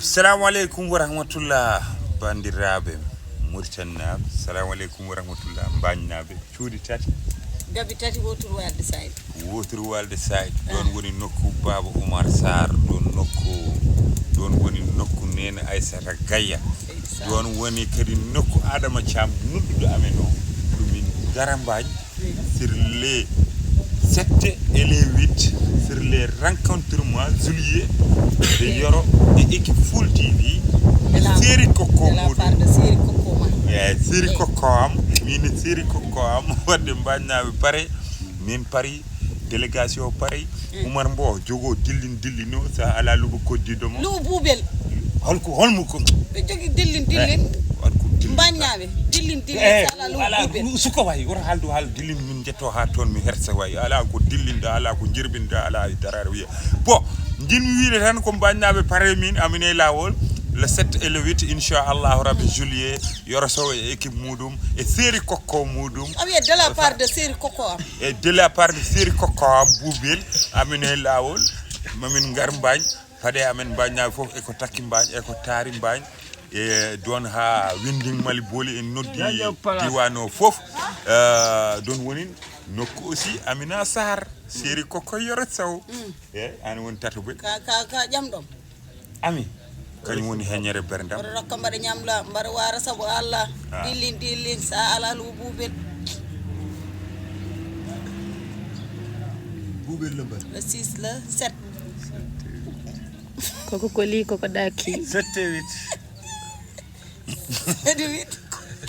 Assalamu alaikum wa rahmatullah bandiraɓe Mauritaniaɓe. Assalamu alaikum wa rahmatullah mbañnaɓe cuuɗi tati gabi tati wotoru walde sayid ɗon woni nokku Baba Oumar Sarr ɗon woni nokku Nene Aissata Gaya ɗon woni kadi nokku Adama Thiam nodduɗo amen o ɗumin Garambagne sur les 7 et les 8 sur les rencontrements juillet de Yoro et équipe Full TV série Coco série Coco am min série Coco am wadde mbañnaɓe pare min pari délégation pare Oumar Mbow jogo dillino sa ala luɓo koddiɗo mo luɓo buubel holmo ko ɓe jogui dillin mbañnaɓe dillin sa ala luɓo buubel suka way woto haal dillin min jetto ha toon mi hersa way ala ko dillinda ala ko jirbinda ala darare wiya bon jinmi wiide tan ko mbañnaɓe pare min amine lawol le 7 et le 8 inchallahu rabbi juillet Yoro Sow et équipe muɗum et série Coco muɗum de la part de série Coco am et de la part de série Coco am buubel amine lawol mamin gar mbañ paɗe amen mbañnaɓe foof eko takki mbañ eko taari mbañ e don ha winding mali booli en noddi diwan o foof don woni nokku aussi Amina Sarr série Coco Yoro Sow e an woni tatoɓe ka ƴamɗom ami kañum woni heñere berndam oto rokka mbaɗa ñamla mbaɗa wara saabu Allah dillin sa ala luɓo buubel le mbaɗ le 6 le 7 koko koli koko ɗaki 7 et 8 7 et 8